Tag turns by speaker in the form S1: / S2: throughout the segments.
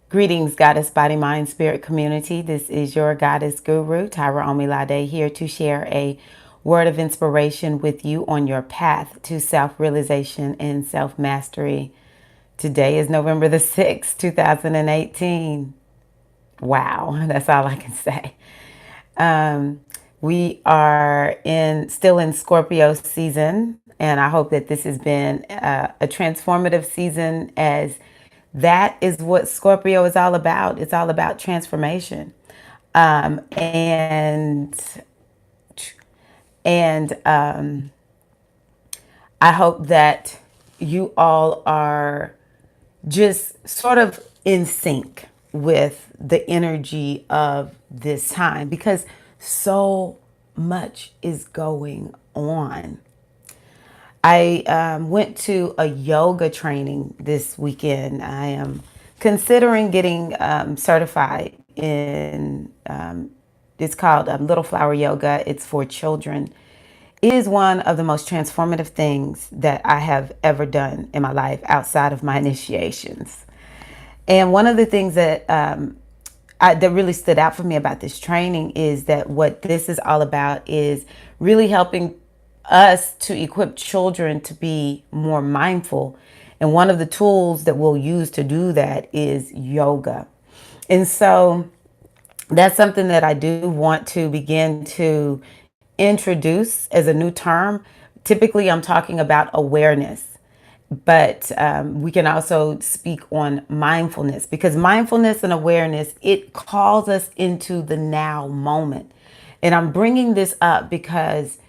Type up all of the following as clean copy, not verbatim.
S1: Greetings, Goddess Body, Mind, Spirit community. This is your Goddess Guru, Tyra Omilade, here to share a word of inspiration with you on your path to self-realization and self-mastery. Today is November the 6th, 2018. Wow, that's all I can say. Um, we are still in Scorpio season, and I hope that this has been a transformative season, as that is what Scorpio is all about. It's all about transformation. And I hope that you all are just sort of in sync with the energy of this time, because so much is going on. I went to a yoga training this weekend. I am considering getting certified in, it's called Little Flower Yoga. It's for children. It is one of the most transformative things that I have ever done in my life outside of my initiations. And one of the things that really stood out for me about this training is that what this is all about is really helping us to equip children to be more mindful. And one of the tools that we'll use to do that is yoga. And so that's something that I do want to begin to introduce as a new term. Typically, I'm talking about awareness, but we can also speak on mindfulness, because mindfulness and awareness, it calls us into the now moment. And I'm bringing this up because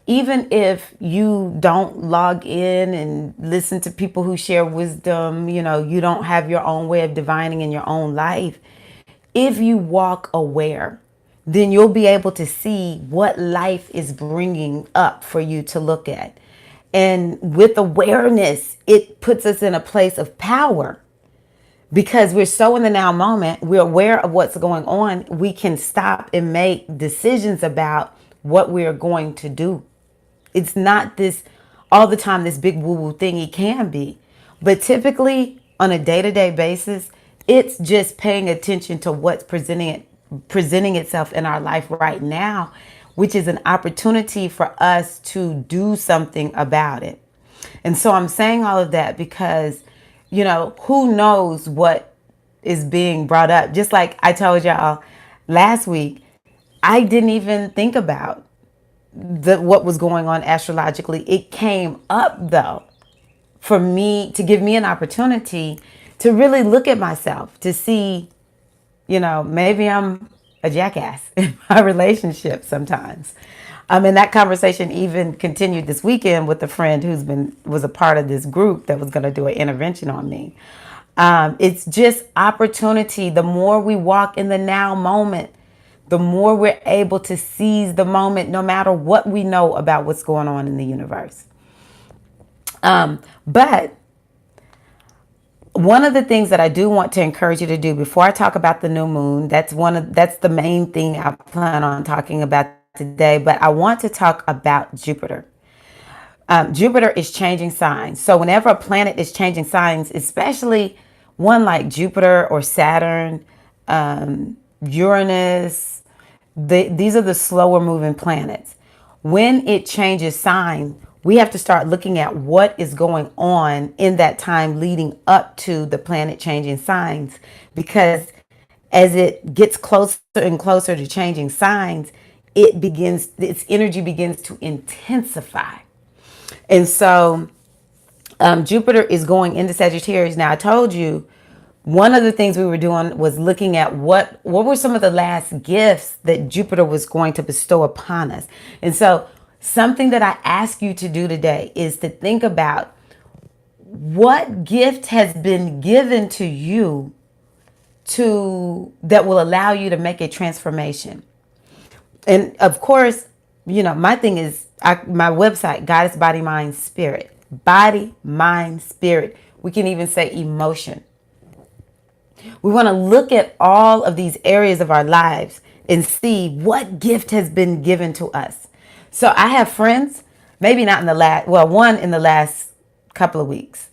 S1: even if you don't log in and listen to people who share wisdom, you don't have your own way of divining in your own life. If you walk aware, then you'll be able to see what life is bringing up for you to look at. And with awareness, it puts us in a place of power, because we're so in the now moment. We're aware of what's going on. We can stop and make decisions about what we're going to do. It's not this all the time, this big woo woo thing. It can be, but typically on a day to day basis, it's just paying attention to what's presenting itself in our life right now, which is an opportunity for us to do something about it. And so I'm saying all of that because, who knows what is being brought up. Just like I told y'all last week, I didn't even think about what was going on astrologically. It came up though, for me, to give me an opportunity to really look at myself, to see, maybe I'm a jackass in my relationship sometimes. And that conversation even continued this weekend with a friend was a part of this group that was going to do an intervention on me. It's just opportunity. The more we walk in the now moment, the more we're able to seize the moment, no matter what we know about what's going on in the universe. But one of the things that I do want to encourage you to do before I talk about the new moon, that's the main thing I plan on talking about today. But I want to talk about Jupiter. Jupiter is changing signs. So whenever a planet is changing signs, especially one like Jupiter or Saturn, Uranus, these are the slower moving planets. When it changes sign, we have to start looking at what is going on in that time leading up to the planet changing signs, because as it gets closer and closer to changing signs, its energy begins to intensify. And so Jupiter is going into Sagittarius. Now, I told you one of the things we were doing was looking at what were some of the last gifts that Jupiter was going to bestow upon us. And so something that I ask you to do today is to think about what gift has been given to you that will allow you to make a transformation. And of course, my thing is my website, Goddess Body, Mind, Spirit. Body, mind, spirit. We can even say emotion. We want to look at all of these areas of our lives and see what gift has been given to us. So I have friends, maybe not in one in the last couple of weeks,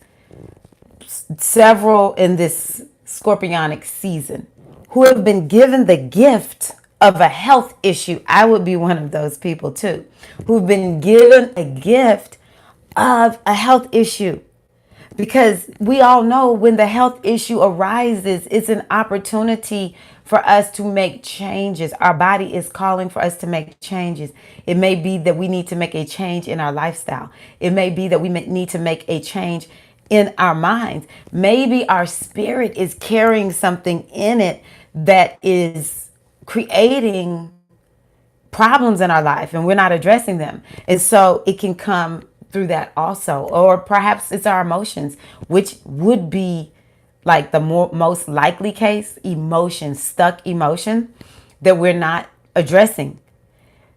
S1: several in this scorpionic season, who have been given the gift of a health issue. I would be one of those people too, who've been given a gift of a health issue. Because we all know when the health issue arises, it's an opportunity for us to make changes. Our body is calling for us to make changes. It may be that we need to make a change in our lifestyle. It may be that we need to make a change in our minds. Maybe our spirit is carrying something in it that is creating problems in our life and we're not addressing them. And so it can come through that also. Or perhaps it's our emotions, which would be like the most likely case, emotion, stuck emotion that we're not addressing.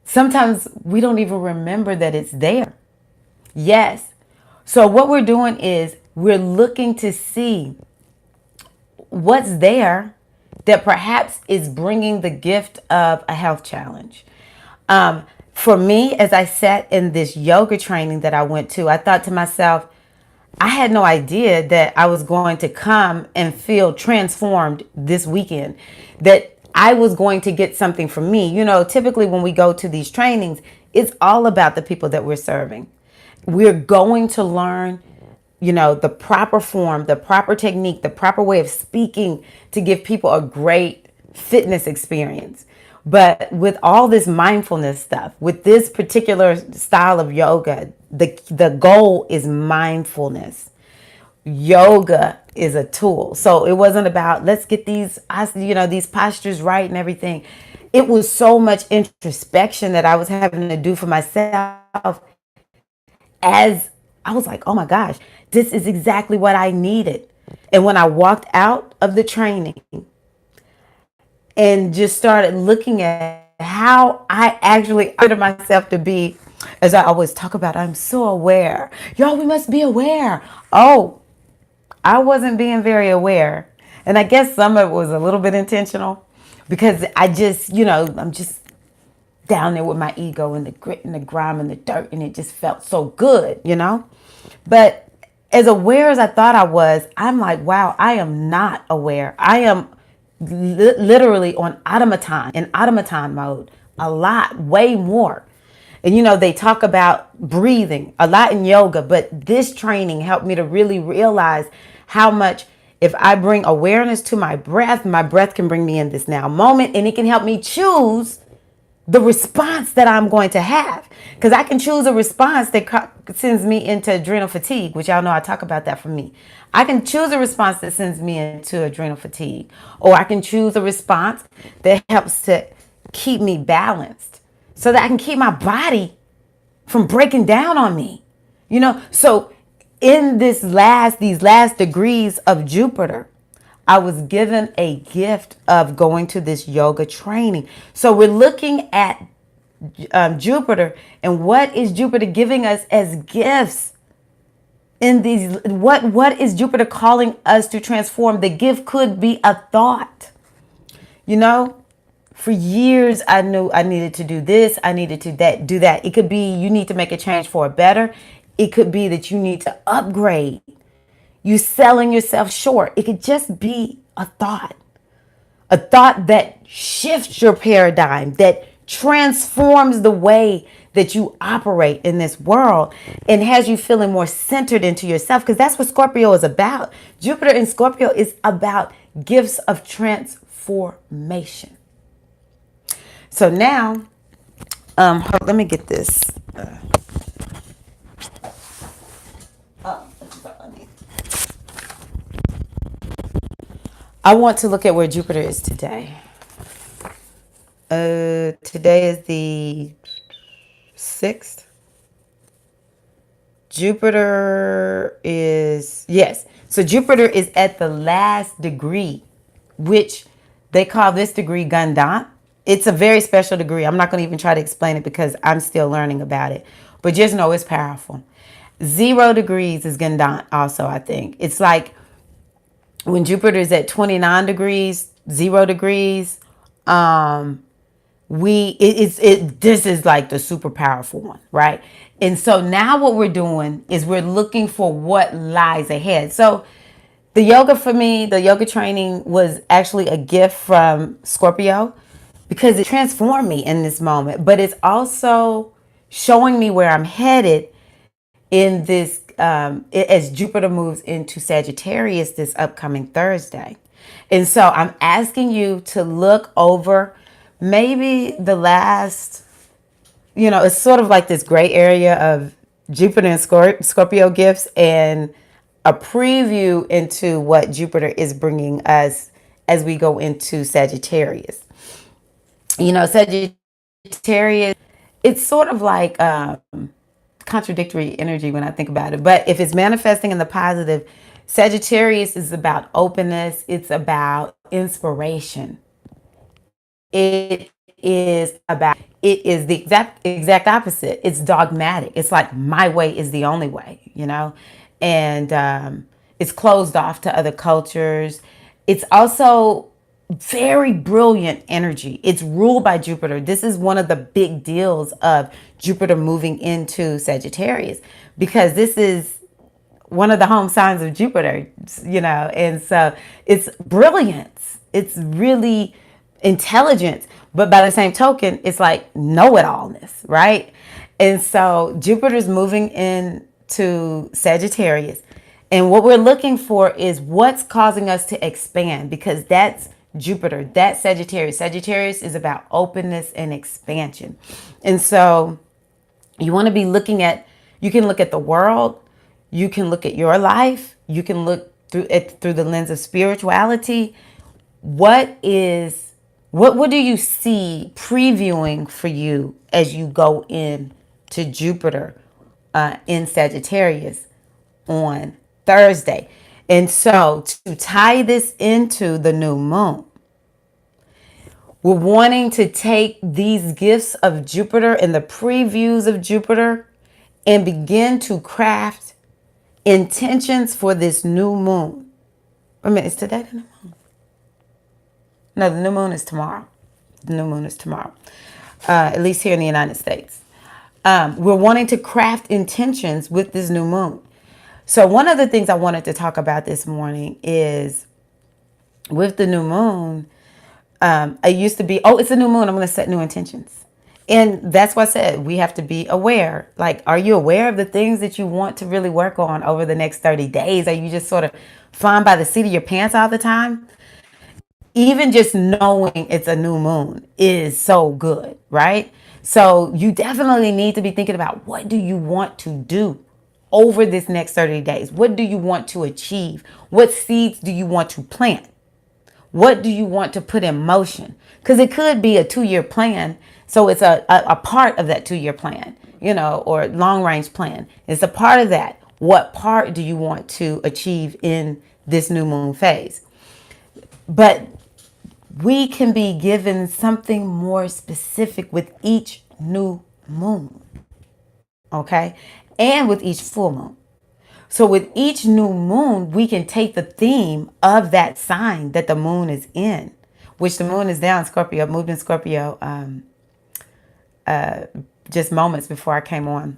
S1: Sometimes we don't even remember that it's there. Yes. So what we're doing is we're looking to see what's there that perhaps is bringing the gift of a health challenge. For me, as I sat in this yoga training that I went to, I thought to myself, I had no idea that I was going to come and feel transformed this weekend, that I was going to get something from me. You know, typically when we go to these trainings, it's all about the people that we're serving. We're going to learn, you know, the proper form, the proper technique, the proper way of speaking to give people a great fitness experience. But with all this mindfulness stuff, with this particular style of yoga, the goal is mindfulness. Yoga is a tool. So it wasn't about let's get these, these postures right and everything. It was so much introspection that I was having to do for myself, as I was like, oh my gosh, this is exactly what I needed. And when I walked out of the training and just started looking at how I actually ordered myself to be, as I always talk about, I'm so aware. Y'all, we must be aware. Oh, I wasn't being very aware. And I guess some of it was a little bit intentional because I just, I'm just down there with my ego and the grit and the grime and the dirt, and it just felt so good, But as aware as I thought I was, I'm like, wow, I am not aware. I am literally on automaton mode a lot, way more. And they talk about breathing a lot in yoga, but this training helped me to really realize how much if I bring awareness to my breath can bring me in this now moment, and it can help me choose the response that I'm going to have. Because I can choose a response that sends me into adrenal fatigue, which y'all know I talk about that for me. I can choose a response that sends me into adrenal fatigue, or I can choose a response that helps to keep me balanced so that I can keep my body from breaking down on me. So in these last degrees of Jupiter, I was given a gift of going to this yoga training. So we're looking at Jupiter, and what is Jupiter giving us as gifts in these? What is Jupiter calling us to transform? The gift could be a thought. For years I knew I needed to do this, I needed to do that. It could be you need to make a change for a better. It could be that you need to upgrade. You selling yourself short. It could just be a thought that shifts your paradigm, that transforms the way that you operate in this world and has you feeling more centered into yourself, because that's what Scorpio is about. Jupiter in Scorpio is about gifts of transformation. So now, let me get this. I want to look at where Jupiter is today. Today is the 6th. Jupiter is, yes. So Jupiter is at the last degree, which they call this degree Gandant. It's a very special degree. I'm not going to even try to explain it because I'm still learning about it. But just know it's powerful. 0 degrees is Gandant also, I think. It's like when Jupiter is at 29 degrees, 0 degrees, this is like the super powerful one, right? And so now what we're doing is we're looking for what lies ahead. So The yoga for me, the yoga training was actually a gift from Scorpio because it transformed me in this moment, but it's also showing me where I'm headed in this as Jupiter moves into Sagittarius this upcoming Thursday. And so I'm asking you to look over maybe the last, it's sort of like this gray area of Jupiter and Scorpio gifts and a preview into what Jupiter is bringing us as we go into Sagittarius. Sagittarius, it's sort of like contradictory energy when I think about it. But if it's manifesting in the positive, Sagittarius is about openness, it's about inspiration. It is the exact opposite. It's dogmatic. It's like my way is the only way. And it's closed off to other cultures. It's also very brilliant energy. It's ruled by Jupiter. This is one of the big deals of Jupiter moving into Sagittarius because this is one of the home signs of Jupiter. And so it's brilliance. It's really intelligence, but by the same token, it's like know-it-allness, right? And so Jupiter's moving into Sagittarius. And what we're looking for is what's causing us to expand because that's Jupiter, that's Sagittarius. Sagittarius is about openness and expansion. And so you want to be you can look at the world, you can look at your life, you can look through it through the lens of spirituality. What do you see previewing for you as you go in to Jupiter in Sagittarius on Thursday? And so to tie this into the new moon, we're wanting to take these gifts of Jupiter and the previews of Jupiter and begin to craft intentions for this new moon. Wait a minute, is today the new moon? No, the new moon is tomorrow. The new moon is tomorrow, at least here in the United States. We're wanting to craft intentions with this new moon. So one of the things I wanted to talk about this morning is with the new moon, it used to be, it's a new moon, I'm going to set new intentions. And that's what I said, we have to be aware. Like, are you aware of the things that you want to really work on over the next 30 days? Are you just sort of flying by the seat of your pants all the time? Even just knowing it's a new moon is so good, right? So you definitely need to be thinking about what do you want to do over this next 30 days? What do you want to achieve? What seeds do you want to plant? What do you want to put in motion? Because it could be a 2-year plan. So it's a part of that 2-year plan, or long range plan. It's a part of that. What part do you want to achieve in this new moon phase? But we can be given something more specific with each new moon, okay? And with each full moon. So with each new moon, we can take the theme of that sign that the moon is in, which the moon is down Scorpio, moved in Scorpio just moments before I came on.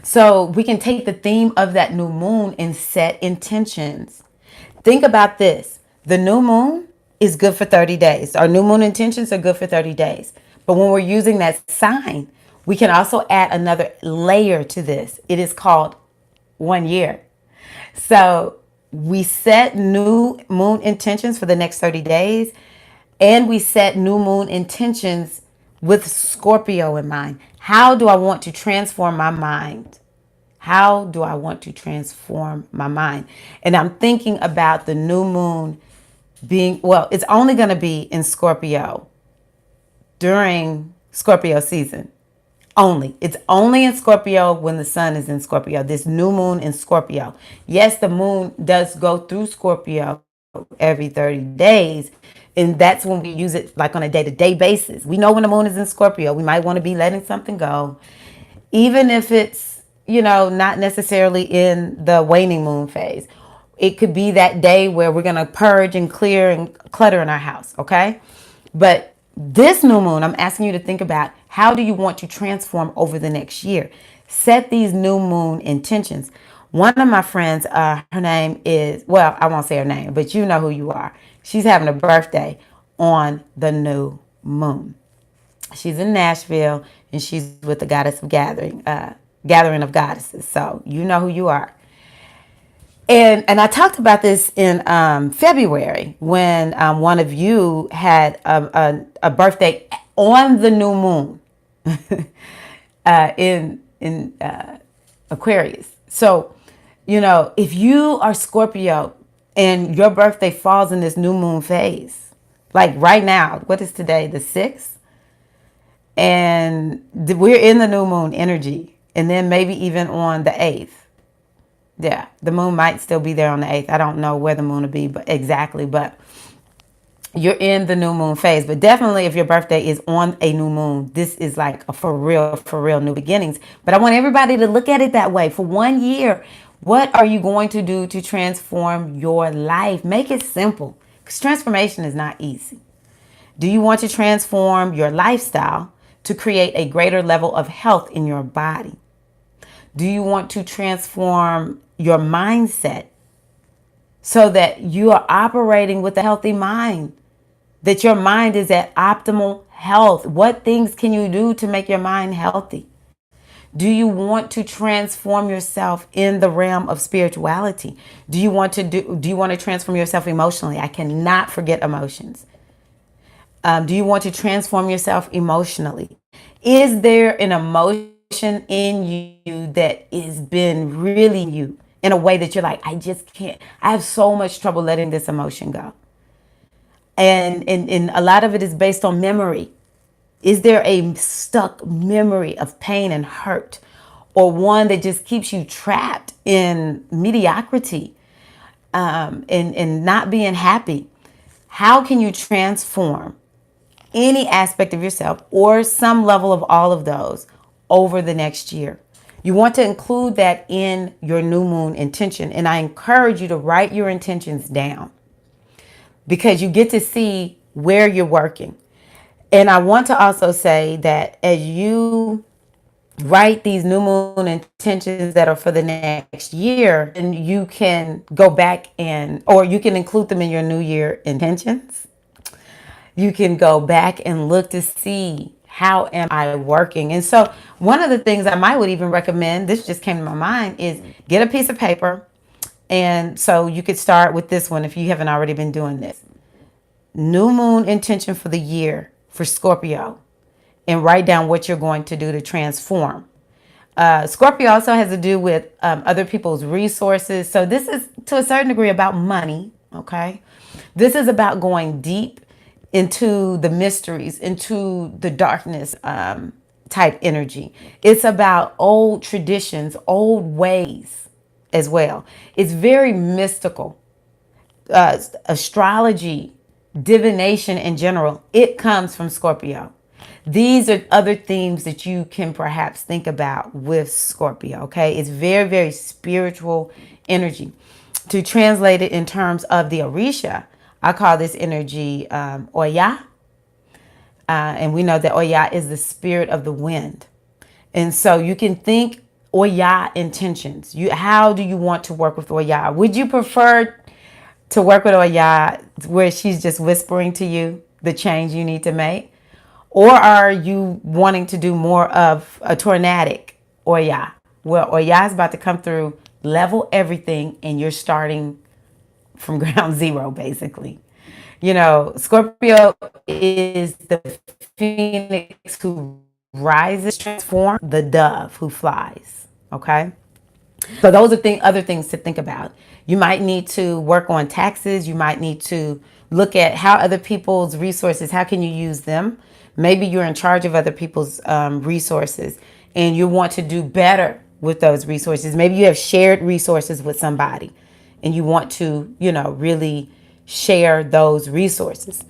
S1: So we can take the theme of that new moon and set intentions. Think about this. The new moon is good for 30 days. Our new moon intentions are good for 30 days. But when we're using that sign, we can also add another layer to this. It is called 1 year. So we set new moon intentions for the next 30 days, and we set new moon intentions with Scorpio in mind. How do I want to transform my mind? How do I want to transform my mind? And I'm thinking about the new moon being, it's only going to be in Scorpio during Scorpio season. It's only in Scorpio when the sun is in Scorpio. This new moon in Scorpio. Yes, the moon does go through Scorpio every 30 days. And that's when we use it like on a day-to-day basis. We know when the moon is in Scorpio, we might want to be letting something go. Even if it's, not necessarily in the waning moon phase. It could be that day where we're going to purge and clear and clutter in our house, okay? But this new moon, I'm asking you to think about how do you want to transform over the next year? Set these new moon intentions. One of my friends, her name is, well, I won't say her name, but you know who you are. She's having a birthday on the new moon. She's in Nashville, and she's with the Goddess of Gathering of Goddesses. So you know who you are. And I talked about this in February when one of you had a birthday on the new moon in Aquarius. So, if you are Scorpio and your birthday falls in this new moon phase, like right now, what is today, the 6th? And we're in the new moon energy. And then maybe even on the 8th. Yeah, the moon might still be there on the 8th. I don't know where the moon will be exactly, but you're in the new moon phase. But definitely if your birthday is on a new moon, this is like a for real new beginnings. But I want everybody to look at it that way. For 1 year, what are you going to do to transform your life? Make it simple, because transformation is not easy. Do you want to transform your lifestyle to create a greater level of health in your body? Do you want to transform your mindset so that you are operating with a healthy mind? That your mind is at optimal health? What things can you do to make your mind healthy? Do you want to transform yourself in the realm of spirituality? Do you want to transform yourself emotionally? I cannot forget emotions. Do you want to transform yourself emotionally? Is there an emotion in you that has been really you in a way that you're like, I just can't, I have so much trouble letting this emotion go? And a lot of it is based on memory. Is there a stuck memory of pain and hurt, or one that just keeps you trapped in mediocrity, and not being happy? How can you transform any aspect of yourself or some level of all of those over the next year? You want to include that in your new moon intention. And I encourage you to write your intentions down, because you get to see where you're working. And I want to also say that as you write these new moon intentions that are for the next year, and you can go back or you can include them in your new year intentions. You can go back and look to see, how am I working? And so one of the things I would even recommend, this just came to my mind, is get a piece of paper. And so you could start with this one if you haven't already been doing this. New moon intention for the year for Scorpio, and write down what you're going to do to transform. Scorpio also has to do with other people's resources. So this is to a certain degree about money. Okay. This is about going deep into the mysteries, into the darkness type energy. It's about old traditions, old ways as well. It's very mystical. Astrology, divination in general, it comes from Scorpio. These are other themes that you can perhaps think about with Scorpio. Okay. It's very spiritual energy. To translate it in terms of the Orisha, I call this energy Oya. And we know that Oya is the spirit of the wind. And so you can think Oya intentions. How do you want to work with Oya? Would you prefer to work with Oya where she's just whispering to you the change you need to make? Or are you wanting to do more of a tornadic Oya, where Oya is about to come through, level everything, and you're starting from ground zero, basically? Scorpio is the phoenix who rises, transform the dove who flies. Okay. So those are other things to think about. You might need to work on taxes. You might need to look at how other people's resources, how can you use them? Maybe you're in charge of other people's resources, and you want to do better with those resources. Maybe you have shared resources with somebody and you want to, really share those resources,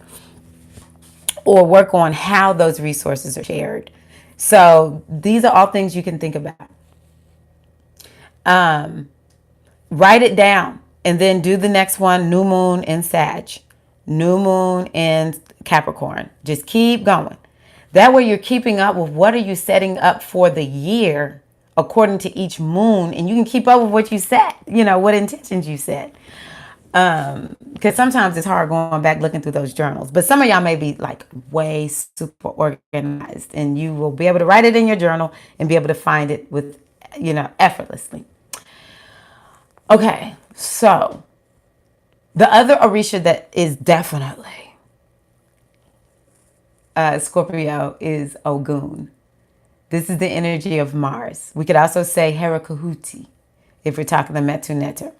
S1: or work on how those resources are shared. So these are all things you can think about. Write it down and then do the next one. New moon in Sag, new moon in Capricorn. Just keep going. That way you're keeping up with what are you setting up for the year according to each moon, and you can keep up with what you set, what intentions you set. Because sometimes it's hard going back looking through those journals. But some of y'all may be like way super organized, and you will be able to write it in your journal and be able to find it with, effortlessly. Okay, so the other Orisha that is definitely Scorpio is Ogun. This is the energy of Mars. We could also say Herakahuti if we're talking the Metu Neter.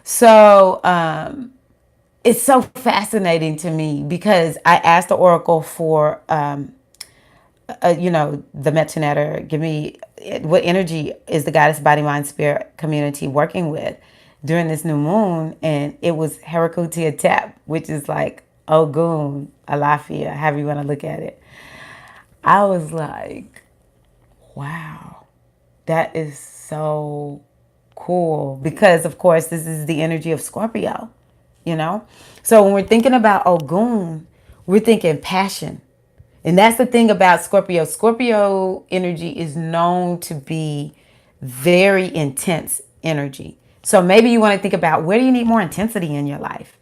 S1: So it's so fascinating to me because I asked the oracle for, the Metu Neter, give me what energy is the goddess body, mind, spirit community working with during this new moon, and it was Herakuti Atep, which is like Ogun, Alafia, however you want to look at it. I was like, wow, that is so cool, because of course this is the energy of Scorpio, so when we're thinking about Ogun, we're thinking passion. And that's the thing about Scorpio. Scorpio energy is known to be very intense energy. So maybe you want to think about, where do you need more intensity in your life?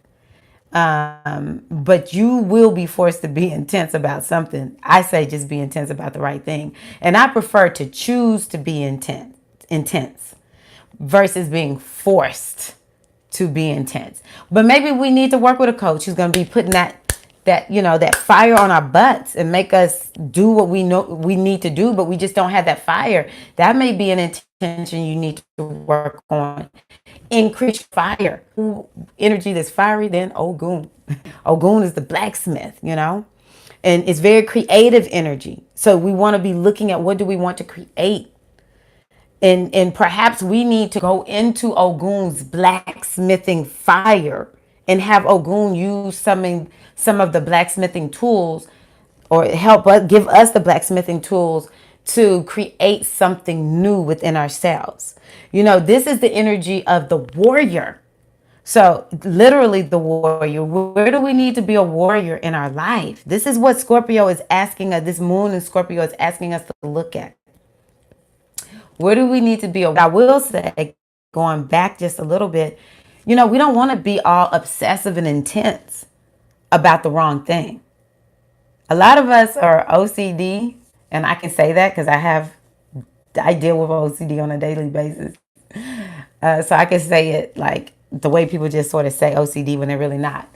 S1: But you will be forced to be intense about something. I say just be intense about the right thing. And I prefer to choose to be intense versus being forced to be intense. But maybe we need to work with a coach who's going to be putting that fire on our butts and make us do what we know we need to do, but we just don't have that fire. That may be an intention you need to work on. Increase fire. Energy that's fiery, then Ogun. Ogun is the blacksmith, and it's very creative energy. So we want to be looking at, what do we want to create? And perhaps we need to go into Ogun's blacksmithing fire and have Ogun use some of the blacksmithing tools, or help us, give us the blacksmithing tools to create something new within ourselves. This is the energy of the warrior. So literally the warrior. Where do we need to be a warrior in our life? This is what Scorpio is asking us. This moon in Scorpio is asking us to look at. Where do we need to be? I will say, going back just a little bit, we don't want to be all obsessive and intense about the wrong thing. A lot of us are OCD, and I can say that because I deal with OCD on a daily basis. So I can say it like the way people just sort of say OCD when they're really not.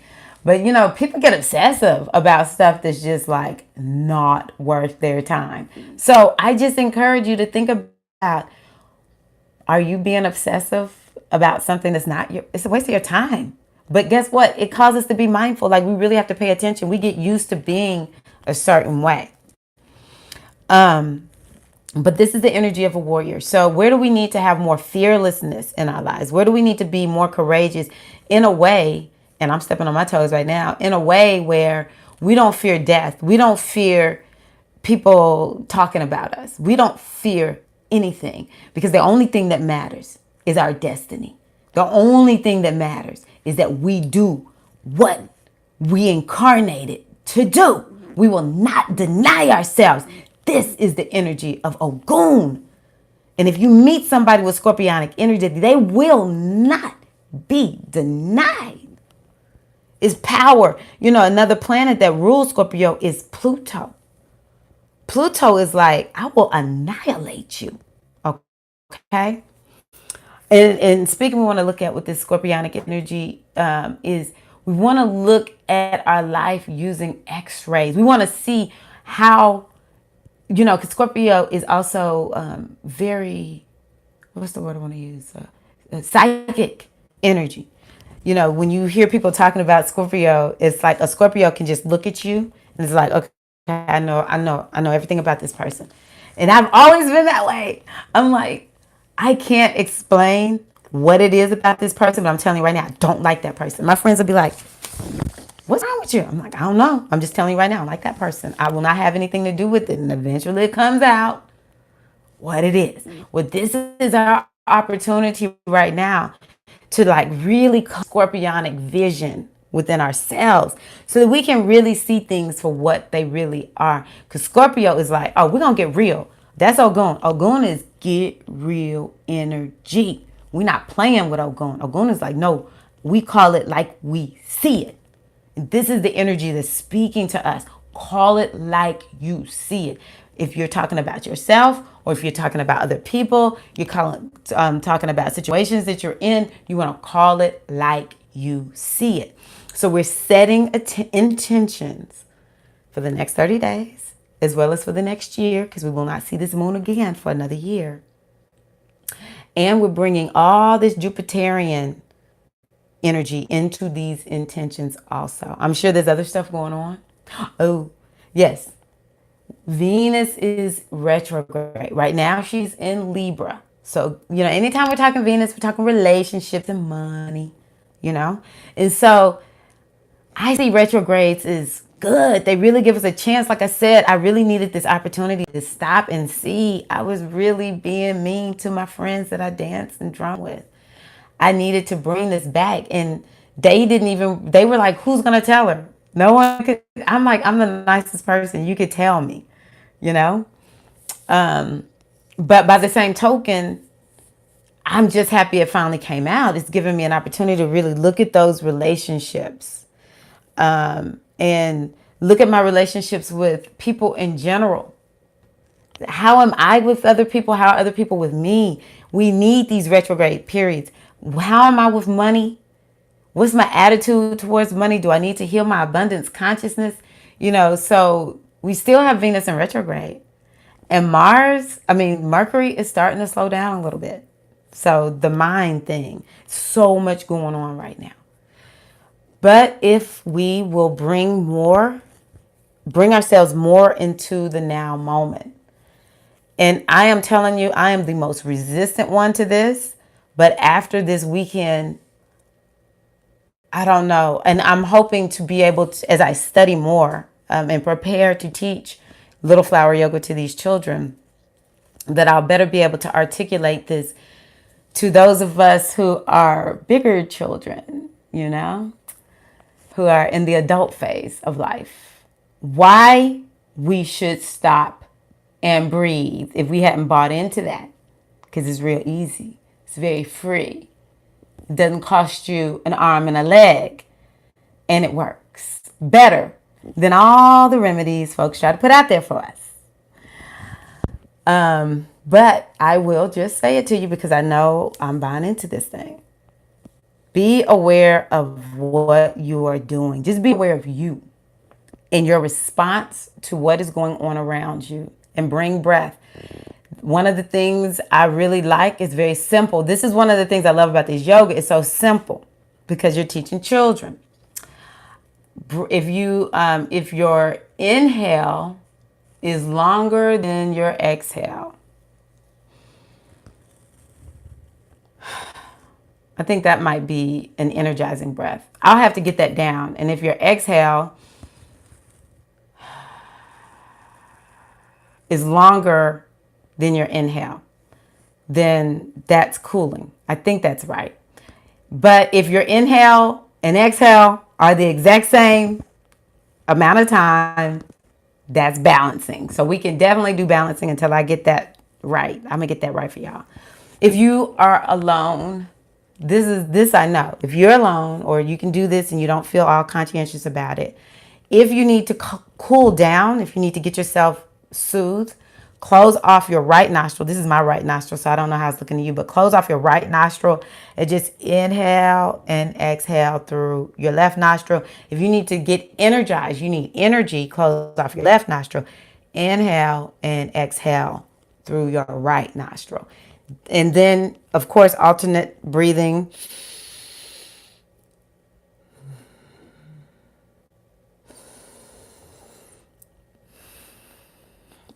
S1: But, people get obsessive about stuff that's just like not worth their time. So I just encourage you to think about, are you being obsessive about something that's not it's a waste of your time. But guess what? It causes us to be mindful. Like, we really have to pay attention. We get used to being a certain way. But this is the energy of a warrior. So where do we need to have more fearlessness in our lives? Where do we need to be more courageous in a way, and I'm stepping on my toes right now, in a way where we don't fear death. We don't fear people talking about us. We don't fear anything, because the only thing that matters is our destiny. The only thing that matters is that we do what we incarnated to do. We will not deny ourselves. This is the energy of Ogun. And if you meet somebody with Scorpionic energy, they will not be denied. It's power. Another planet that rules Scorpio is Pluto. Pluto is like, I will annihilate you. Okay? And speaking, we want to look at what this Scorpionic energy is. We want to look at our life using X-rays. We want to see how, because Scorpio is also very, what's the word I want to use? Psychic energy. When you hear people talking about Scorpio, it's like a Scorpio can just look at you and it's like, okay, I know everything about this person. And I've always been that way. I'm like, I can't explain what it is about this person, but I'm telling you right now, I don't like that person. My friends will be like, what's wrong with you? I'm like, I don't know. I'm just telling you right now, I like that person. I will not have anything to do with it. And eventually it comes out what it is. Well, this is our opportunity right now to like really Scorpionic vision within ourselves so that we can really see things for what they really are. Because Scorpio is like, oh, we're going to get real That's Ogun. Ogun is get real energy. We're not playing with Ogun. Ogun is like, no, we call it like we see it. This is the energy that's speaking to us. Call it like you see it. If you're talking about yourself, or if you're talking about other people, you're talking about situations that you're in, you want to call it like you see it. So we're setting intentions for the next 30 days, as well as for the next year, because we will not see this moon again for another year. And we're bringing all this Jupiterian energy into these intentions also. I'm sure there's other stuff going on. Oh, yes. Venus is retrograde. Right now, she's in Libra. So, anytime we're talking Venus, we're talking relationships and money, you know? And so I see retrogrades is good. They really give us a chance. Like I said, I really needed this opportunity to stop and see. I was really being mean to my friends that I danced and drum with. I needed to bring this back. And they were like, who's going to tell her? No one could. I'm like, I'm the nicest person. You could tell me, you know? But by the same token, I'm just happy it finally came out. It's given me an opportunity to really look at those relationships, and look at my relationships with people in general. How am I with other people? How are other people with me? We need these retrograde periods. How am I with money? What's my attitude towards money? Do I need to heal my abundance consciousness? So we still have Venus in retrograde. And Mercury is starting to slow down a little bit. So the mind thing, so much going on right now. But if we will bring ourselves more into the now moment. And I am telling you, I am the most resistant one to this. But after this weekend, I don't know. And I'm hoping to be able to, as I study more and prepare to teach Little Flower Yoga to these children, that I'll better be able to articulate this to those of us who are bigger children, who are in the adult phase of life. Why we should stop and breathe if we hadn't bought into that. Because it's real easy. It's very free. It doesn't cost you an arm and a leg. And it works better than all the remedies folks try to put out there for us. But I will just say it to you because I know I'm buying into this thing. Be aware of what you are doing. Just be aware of you and your response to what is going on around you, and bring breath. One of the things I really like is very simple. This is one of the things I love about this yoga. It's so simple because you're teaching children. If your inhale is longer than your exhale, I think that might be an energizing breath. I'll have to get that down. And if your exhale is longer than your inhale, then that's cooling. I think that's right. But if your inhale and exhale are the exact same amount of time, that's balancing. So we can definitely do balancing until I get that right. I'm gonna get that right for y'all. If you are alone, this I know. If you're alone, or you can do this and you don't feel all conscientious about it, if you need to cool down, if you need to get yourself soothed, close off your right nostril. This is my right nostril, so I don't know how it's looking to you, but close off your right nostril and just inhale and exhale through your left nostril. If you need to get energized, you need energy, close off your left nostril. Inhale and exhale through your right nostril. And then, of course, alternate breathing.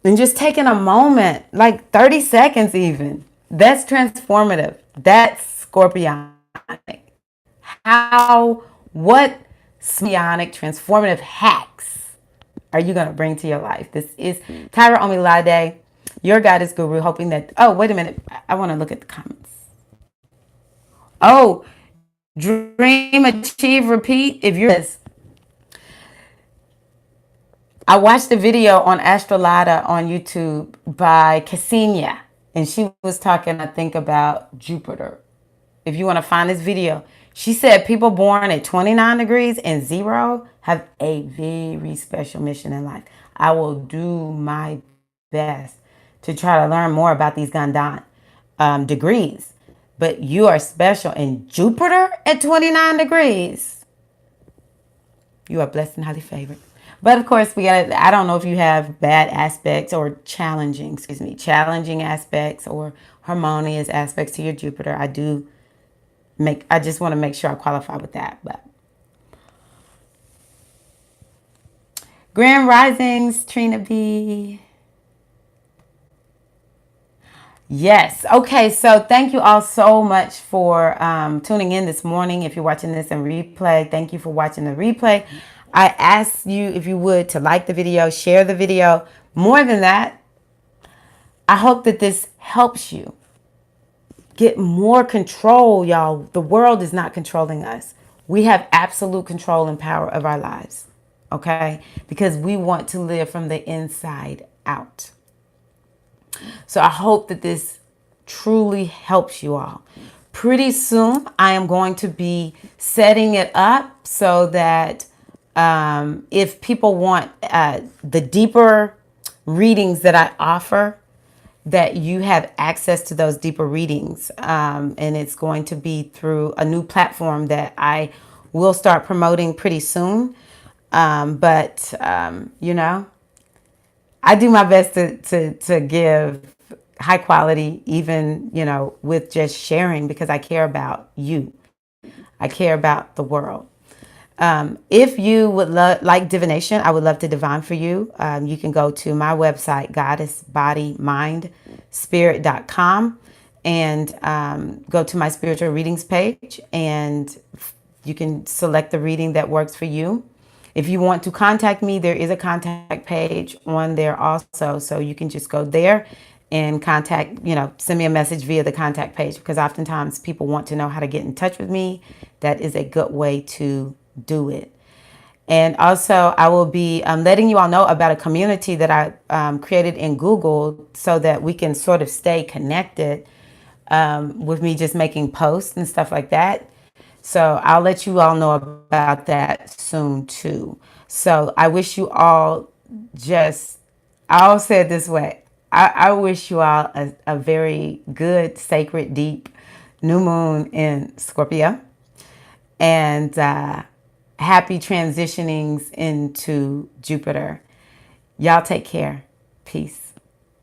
S1: And just taking a moment, like 30 seconds even. That's transformative. That's scorpionic. What scorpionic transformative hacks are you going to bring to your life? This is Tyra Omilade, your goddess guru, hoping that, oh, wait a minute. I want to look at the comments. Oh, dream, achieve, repeat. If you're this, I watched a video on Astrolata on YouTube by Ksenia, and she was talking, I think, about Jupiter. If you want to find this video, she said people born at 29 degrees and 0 have a very special mission in life. I will do my best to try to learn more about these Gandhan degrees. But you are special. And Jupiter at 29 degrees, you are blessed and highly favored. But of course, I don't know if you have bad aspects or challenging aspects or harmonious aspects to your Jupiter. I just want to make sure I qualify with that. But Grand Risings, Trina B. Yes. Okay. So thank you all so much for tuning in this morning. If you're watching this in replay, thank you for watching the replay. I ask you, if you would, to like the video, share the video. More than that, I hope that this helps you get more control, y'all. The world is not controlling us. We have absolute control and power of our lives. Okay? Because we want to live from the inside out. So I hope that this truly helps you all. Pretty soon, I am going to be setting it up so that if people want the deeper readings that I offer, that you have access to those deeper readings. And it's going to be through a new platform that I will start promoting pretty soon. But I do my best to give high quality, even, with just sharing, because I care about you. I care about the world. If you would like divination, I would love to divine for you. You can go to my website, goddessbodymindspirit.com, and go to my spiritual readings page, and you can select the reading that works for you. If you want to contact me, there is a contact page on there also. So you can just go there and send me a message via the contact page, because oftentimes people want to know how to get in touch with me. That is a good way to do it. And also, I will be letting you all know about a community that I created in Google so that we can sort of stay connected with me just making posts and stuff like that. So I'll let you all know about that soon too. So I wish you all I'll say it this way. I wish you all a very good, sacred, deep new moon in Scorpio. And happy transitionings into Jupiter. Y'all take care. Peace.